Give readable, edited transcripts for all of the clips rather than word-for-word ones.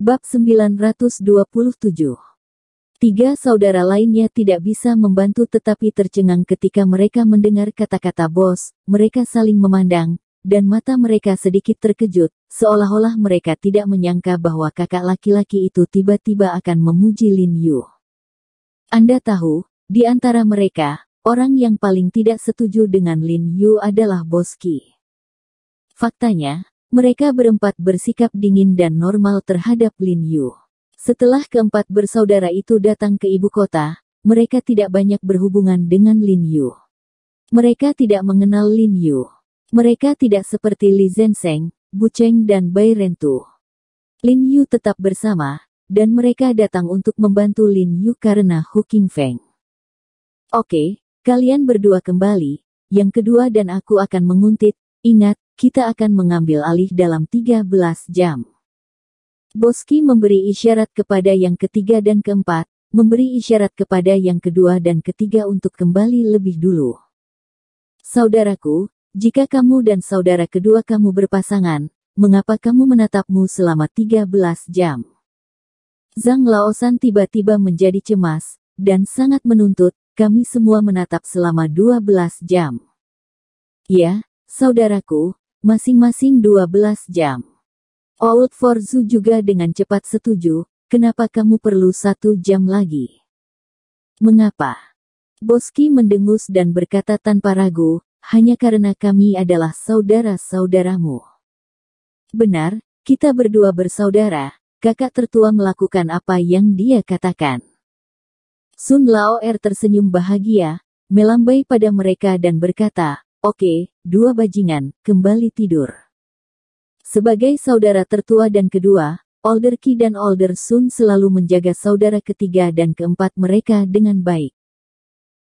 Bab 927. Tiga saudara lainnya tidak bisa membantu tetapi tercengang ketika mereka mendengar kata-kata bos. Mereka saling memandang, dan mata mereka sedikit terkejut, seolah-olah mereka tidak menyangka bahwa kakak laki-laki itu tiba-tiba akan memuji Lin Yu. Anda tahu, di antara mereka, orang yang paling tidak setuju dengan Lin Yu adalah Bos Qi. Faktanya, mereka berempat bersikap dingin dan normal terhadap Lin Yu. Setelah keempat bersaudara itu datang ke ibu kota, mereka tidak banyak berhubungan dengan Lin Yu. Mereka tidak mengenal Lin Yu. Mereka tidak seperti Li Zhensheng, Bu Cheng dan Bai Rentu. Lin Yu tetap bersama, dan mereka datang untuk membantu Lin Yu karena Hu Qingfeng. Oke, kalian berdua kembali, yang kedua dan aku akan menguntit, ingat, kita akan mengambil alih dalam 13 jam. Bos Qi memberi isyarat kepada yang ketiga dan keempat, memberi isyarat kepada yang kedua dan ketiga untuk kembali lebih dulu. Saudaraku, jika kamu dan saudara kedua kamu berpasangan, mengapa kamu menatapmu selama 13 jam? Zhang Laosan tiba-tiba menjadi cemas, dan sangat menuntut, kami semua menatap selama 12 jam. Ya, saudaraku, masing-masing 12 jam. Old Forzu juga dengan cepat setuju, kenapa kamu perlu 1 jam lagi? Mengapa? Bos Qi mendengus dan berkata tanpa ragu, hanya karena kami adalah saudara-saudaramu. Benar, kita berdua bersaudara, kakak tertua melakukan apa yang dia katakan. Sun Lao'er tersenyum bahagia, melambai pada mereka dan berkata, oke, dua bajingan, kembali tidur. Sebagai saudara tertua dan kedua, Older Qi dan Older Sun selalu menjaga saudara ketiga dan keempat mereka dengan baik.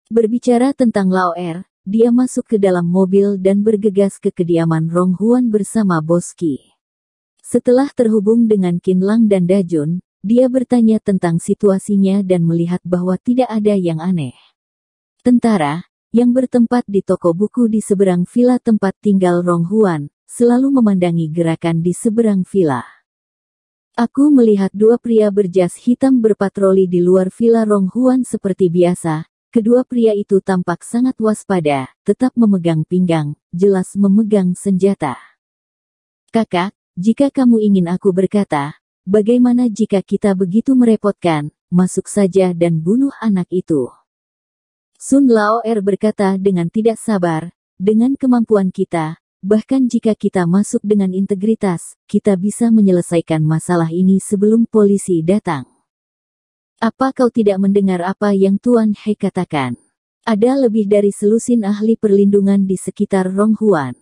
Berbicara tentang Lao'er, dia masuk ke dalam mobil dan bergegas ke kediaman Rong Huan bersama Bos Qi. Setelah terhubung dengan Qin Lang dan Dajun, dia bertanya tentang situasinya dan melihat bahwa tidak ada yang aneh. Tentara, yang bertempat di toko buku di seberang villa tempat tinggal Rong Huan, selalu memandangi gerakan di seberang villa. Aku melihat dua pria berjas hitam berpatroli di luar villa Rong Huan seperti biasa. Kedua pria itu tampak sangat waspada, tetap memegang pinggang, jelas memegang senjata. Kakak, jika kamu ingin aku berkata, bagaimana jika kita begitu merepotkan, masuk saja dan bunuh anak itu. Sun Lao'er berkata dengan tidak sabar, dengan kemampuan kita, bahkan jika kita masuk dengan integritas, kita bisa menyelesaikan masalah ini sebelum polisi datang. Apa kau tidak mendengar apa yang Tuan He katakan? Ada lebih dari selusin ahli perlindungan di sekitar Rong Huan.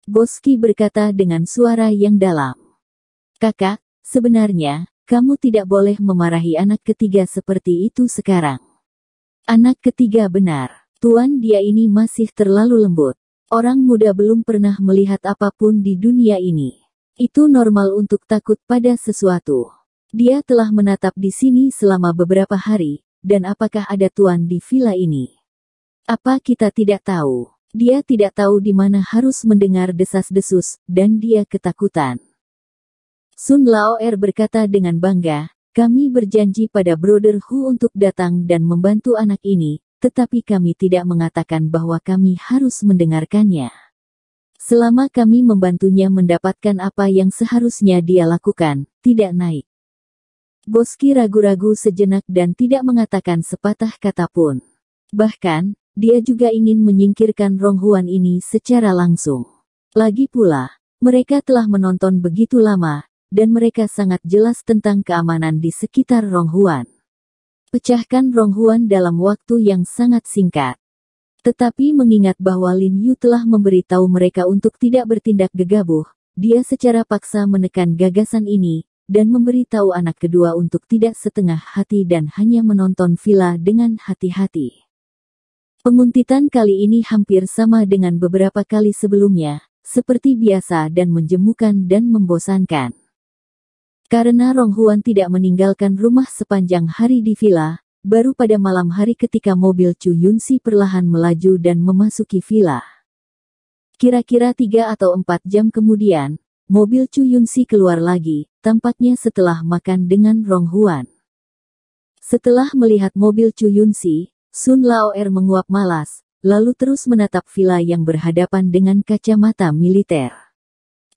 Bos Qi berkata dengan suara yang dalam. Kakak, sebenarnya, kamu tidak boleh memarahi anak ketiga seperti itu sekarang. Anak ketiga benar. Tuan, dia ini masih terlalu lembut. Orang muda belum pernah melihat apapun di dunia ini. Itu normal untuk takut pada sesuatu. Dia telah menatap di sini selama beberapa hari, dan apakah ada tuan di villa ini? Apa kita tidak tahu? Dia tidak tahu di mana harus mendengar desas-desus, dan dia ketakutan. Sun Lao'er berkata dengan bangga, kami berjanji pada Brother Hu untuk datang dan membantu anak ini, tetapi kami tidak mengatakan bahwa kami harus mendengarkannya. Selama kami membantunya mendapatkan apa yang seharusnya dia lakukan, tidak naik. Bos Qi ragu-ragu sejenak dan tidak mengatakan sepatah kata pun. Bahkan, dia juga ingin menyingkirkan Rong Huan ini secara langsung. Lagi pula, mereka telah menonton begitu lama, dan mereka sangat jelas tentang keamanan di sekitar Rong Huan. Pecahkan Rong Huan dalam waktu yang sangat singkat. Tetapi mengingat bahwa Lin Yu telah memberitahu mereka untuk tidak bertindak gegabah, dia secara paksa menekan gagasan ini, dan memberitahu anak kedua untuk tidak setengah hati dan hanya menonton villa dengan hati-hati. Penguntitan kali ini hampir sama dengan beberapa kali sebelumnya, seperti biasa dan menjemukan dan membosankan. Karena Rong Huan tidak meninggalkan rumah sepanjang hari di villa, baru pada malam hari ketika mobil Chu Yunxi perlahan melaju dan memasuki villa. Kira-kira 3 atau 4 jam kemudian, mobil Chu Yunxi keluar lagi, tampaknya setelah makan dengan Rong Huan. Setelah melihat mobil Chu Yunxi, Sun Laoer menguap malas, lalu terus menatap villa yang berhadapan dengan kacamata militer.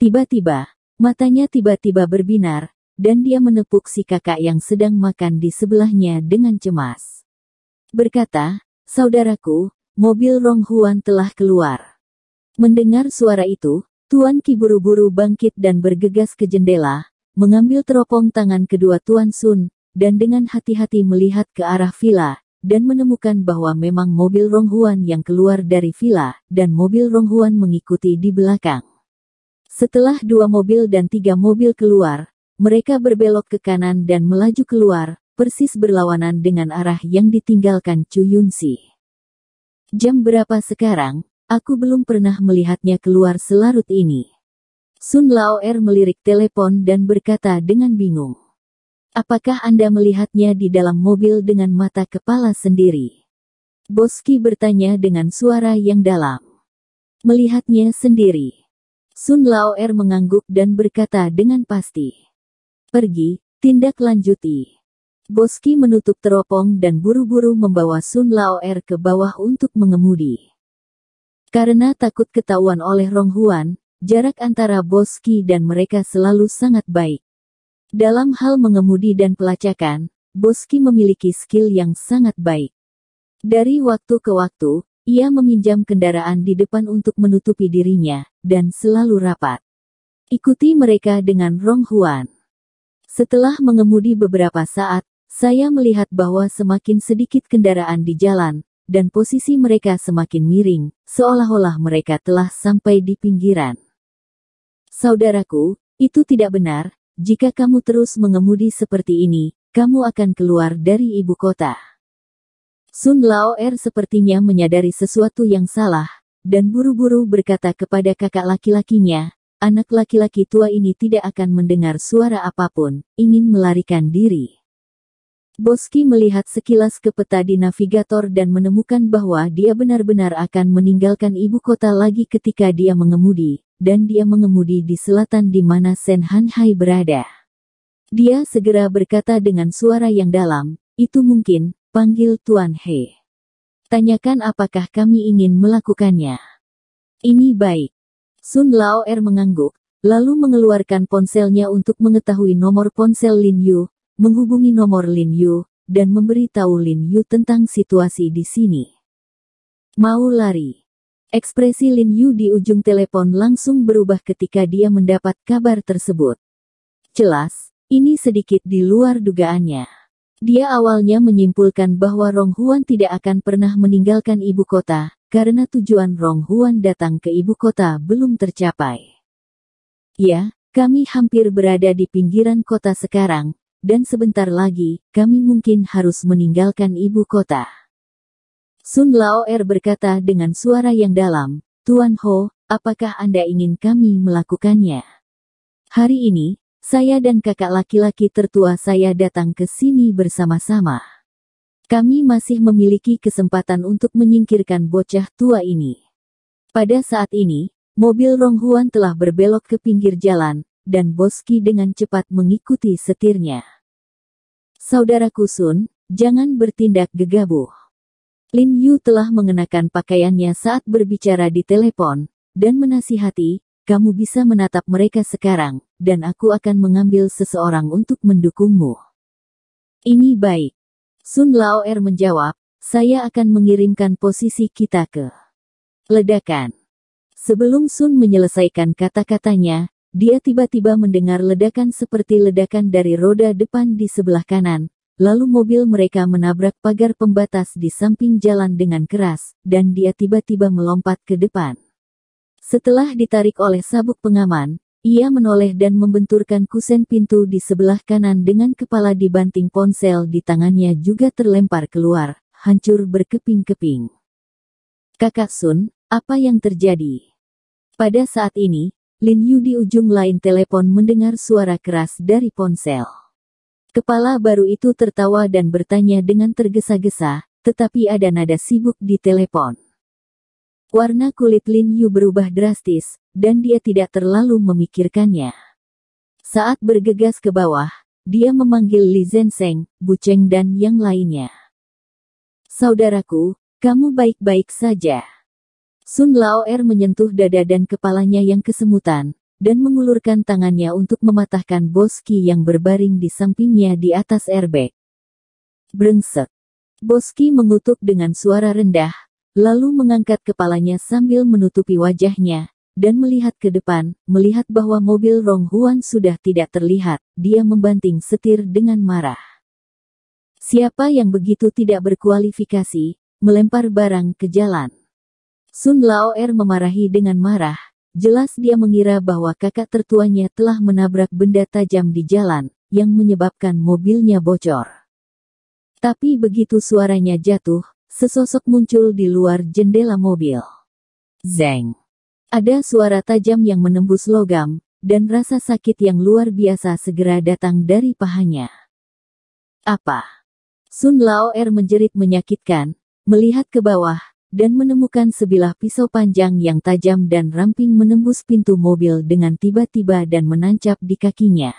Tiba-tiba, matanya tiba-tiba berbinar, dan dia menepuk si kakak yang sedang makan di sebelahnya dengan cemas. Berkata, "Saudaraku, mobil Rong Huan telah keluar." Mendengar suara itu, Tuan Qi buru-buru bangkit dan bergegas ke jendela, mengambil teropong tangan kedua Tuan Sun, dan dengan hati-hati melihat ke arah villa, dan menemukan bahwa memang mobil Rong Huan yang keluar dari villa, dan mobil Rong Huan mengikuti di belakang. Setelah 2 mobil dan 3 mobil keluar, mereka berbelok ke kanan dan melaju keluar, persis berlawanan dengan arah yang ditinggalkan Chu Yunxi. "Jam berapa sekarang? Aku belum pernah melihatnya keluar selarut ini." Sun Laoer melirik telepon dan berkata dengan bingung. "Apakah Anda melihatnya di dalam mobil dengan mata kepala sendiri?" Bos Qi bertanya dengan suara yang dalam. "Melihatnya sendiri." Sun Laoer mengangguk dan berkata dengan pasti. "Pergi, tindak lanjuti." Bos Qi menutup teropong dan buru-buru membawa Sun Laoer ke bawah untuk mengemudi. Karena takut ketahuan oleh Rong Huan, jarak antara Bos Qi dan mereka selalu sangat baik. Dalam hal mengemudi dan pelacakan, Bos Qi memiliki skill yang sangat baik. Dari waktu ke waktu, ia meminjam kendaraan di depan untuk menutupi dirinya, dan selalu rapat. Ikuti mereka dengan Rong Huan. Setelah mengemudi beberapa saat, saya melihat bahwa semakin sedikit kendaraan di jalan, dan posisi mereka semakin miring, seolah-olah mereka telah sampai di pinggiran. "Saudaraku, itu tidak benar. Jika kamu terus mengemudi seperti ini, kamu akan keluar dari ibu kota." Sun Laoer sepertinya menyadari sesuatu yang salah, dan buru-buru berkata kepada kakak laki-lakinya, "Anak laki-laki tua ini tidak akan mendengar suara apapun, ingin melarikan diri." Bos Qi melihat sekilas ke peta di navigator dan menemukan bahwa dia benar-benar akan meninggalkan ibu kota lagi ketika dia mengemudi, dan dia mengemudi di selatan di mana Sen Han Hai berada. Dia segera berkata dengan suara yang dalam, "Itu mungkin, panggil Tuan He. Tanyakan apakah kami ingin melakukannya." "Ini baik." Sun Laoer mengangguk, lalu mengeluarkan ponselnya untuk mengetahui nomor ponsel Lin Yu, menghubungi nomor Lin Yu, dan memberitahu Lin Yu tentang situasi di sini. "Mau lari?" Ekspresi Lin Yu di ujung telepon langsung berubah ketika dia mendapat kabar tersebut. Jelas, ini sedikit di luar dugaannya. Dia awalnya menyimpulkan bahwa Rong Huan tidak akan pernah meninggalkan ibu kota, karena tujuan Rong Huan datang ke ibu kota belum tercapai. "Ya, kami hampir berada di pinggiran kota sekarang, dan sebentar lagi, kami mungkin harus meninggalkan ibu kota." Sun Laoer berkata dengan suara yang dalam, "Tuan Ho, apakah Anda ingin kami melakukannya? Hari ini, saya dan kakak laki-laki tertua saya datang ke sini bersama-sama. Kami masih memiliki kesempatan untuk menyingkirkan bocah tua ini." Pada saat ini, mobil Rong Huan telah berbelok ke pinggir jalan, dan Bos Qi dengan cepat mengikuti setirnya. "Saudaraku Sun, jangan bertindak gegabah." Lin Yu telah mengenakan pakaiannya saat berbicara di telepon, dan menasihati, "Kamu bisa menatap mereka sekarang, dan aku akan mengambil seseorang untuk mendukungmu." "Ini baik." Sun Laoer menjawab, "Saya akan mengirimkan posisi kita ke ledakan." Sebelum Sun menyelesaikan kata-katanya, dia tiba-tiba mendengar ledakan seperti ledakan dari roda depan di sebelah kanan, lalu mobil mereka menabrak pagar pembatas di samping jalan dengan keras, dan dia tiba-tiba melompat ke depan. Setelah ditarik oleh sabuk pengaman, ia menoleh dan membenturkan kusen pintu di sebelah kanan dengan kepala dibanting ponsel di tangannya juga terlempar keluar, hancur berkeping-keping. "Kakak Sun, apa yang terjadi?" Pada saat ini, Lin Yu di ujung lain telepon mendengar suara keras dari ponsel. Kepala baru itu tertawa dan bertanya dengan tergesa-gesa, tetapi ada nada sibuk di telepon. Warna kulit Lin Yu berubah drastis, dan dia tidak terlalu memikirkannya. Saat bergegas ke bawah, dia memanggil Li Zenseng, Bu Cheng dan yang lainnya. Saudaraku, kamu baik-baik saja. Sun Lao'er menyentuh dada dan kepalanya yang kesemutan, dan mengulurkan tangannya untuk mematahkan Boski yang berbaring di sampingnya di atas airbag. Brengsek. Boski mengutuk dengan suara rendah, lalu mengangkat kepalanya sambil menutupi wajahnya, dan melihat ke depan, melihat bahwa mobil Rong Huan sudah tidak terlihat, dia membanting setir dengan marah. Siapa yang begitu tidak berkualifikasi, melempar barang ke jalan? Sun Lao'er memarahi dengan marah, jelas dia mengira bahwa kakak tertuanya telah menabrak benda tajam di jalan, yang menyebabkan mobilnya bocor. Tapi begitu suaranya jatuh, sesosok muncul di luar jendela mobil. Zeng. Ada suara tajam yang menembus logam, dan rasa sakit yang luar biasa segera datang dari pahanya. Apa? Sun Lao'er menjerit menyakitkan, melihat ke bawah, dan menemukan sebilah pisau panjang yang tajam dan ramping menembus pintu mobil dengan tiba-tiba dan menancap di kakinya.